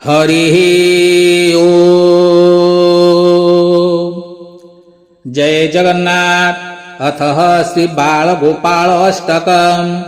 हरिः ओम्। जय जगन्नाथ। अथः श्री बालगोपालाष्टकम्।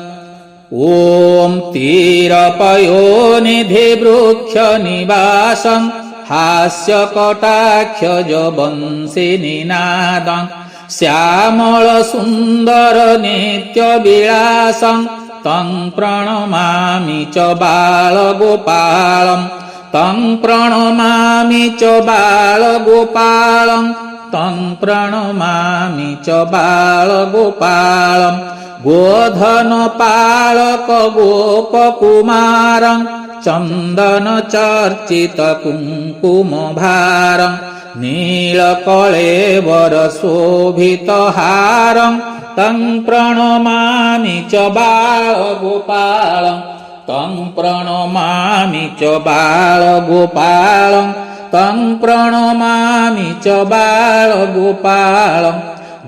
ॐ तिरपयोनिधि वृक्ष निवासं हास्यकटाक्षजवंशिनिनादं श्यामल सुन्दर नित्य विलासं तं प्रणमामि च बालगोपालम्। तं प्रणमामि च बालगोपालम्। तं प्रणमामि च बालगोपालम्। गोधनपालक गोपकुमारं चन्दनचर्चित कुङ्कुमभारं नीलकळेवर शोभितहारं तं प्रणमामि च बालगोपालम्। तं प्रणमामि च बालगोपालम्। तं प्रणमामि च बालगोपालम्।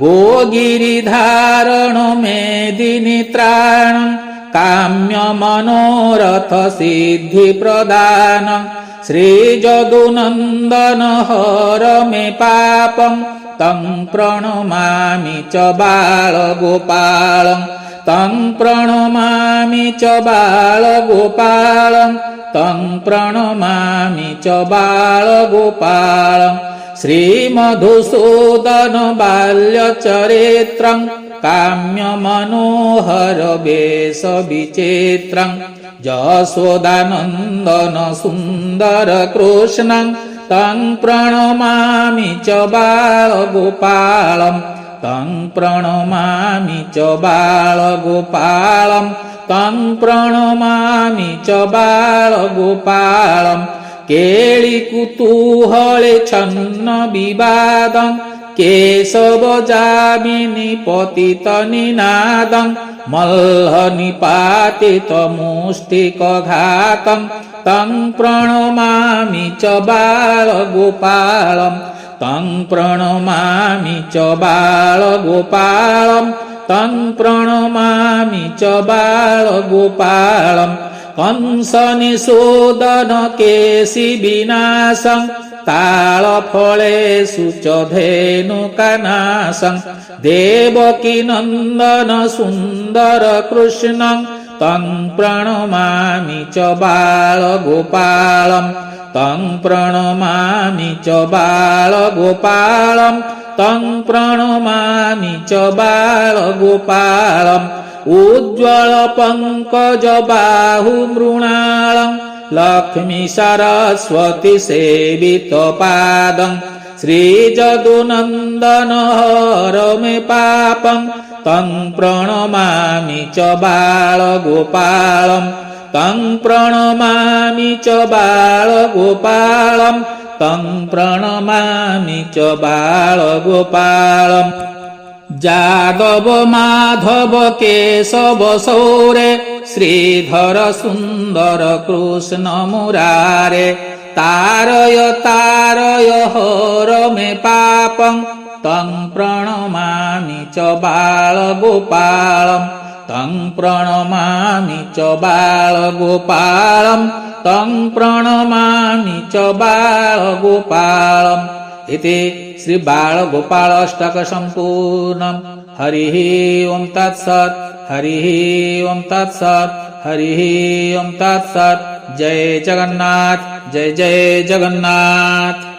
गोगिरिधारण मेदिनीत्राणं काम्यमनोरथ सिद्धिप्रदानं श्रीजदुनन्दन हर मे पापं तं प्रणमामि च बालगोपालम्। तं प्रणमामि च बालगोपालम्। तं प्रणमामि च बालगोपालम्। श्रीमधुसूदन बाल्यचरित्रं काम्यमनोहर वेशविचित्रं जशोदानन्दन सुन्दर कृष्णं तं प्रणमामि च बालगोपालम्। तं प्रणमामि च बालगोपालम्। तं प्रणमामि च बालगोपालम्। केळिकुतूहले छन्न विवादं केशवजामिनी पतितनिनादं मल्लनिपातितमुष्टिकघातं तं प्रणमामि च बालगोपालम्। तं प्रणमामि च बालगोपालम्। तं प्रणमामि च बालगोपालम्। कंसनिषूदन केशिविनाशं तालफलेषु च धेनुकानाशं देवकीनन्दन सुन्दर कृष्णं तं प्रणमामि च बालगोपालम्। तं प्रणमामि च बालगोपालम्। तं प्रणमामि च बालगोपालम्। उज्ज्वल पंकज बाहु मृणालं लक्ष्मी सरस्वती सेवित पादं श्रीजदुनन्दन हर मे पापं तं प्रणमामि च बालगोपालम्। तं प्रणमामि च बालगोपालम्। तं प्रणमामि च बालगोपालम्। जादव माधव केशव सौरे श्रीधर सुन्दर कृष्ण मुरारे तारय तारय हर मे पापं तं प्रणमामि च बालगोपालम्। तं प्रणमामि च बालगोपालम्। तं प्रणमामि च बालगोपालम्। इति श्री बालगोपालाष्टक सम्पूर्णम्। हरिः ओं तत्सत्। हरिः ओं तत्सत्। हरिः ओं तत्सत्। जय जगन्नाथ। जय जय जगन्नाथ।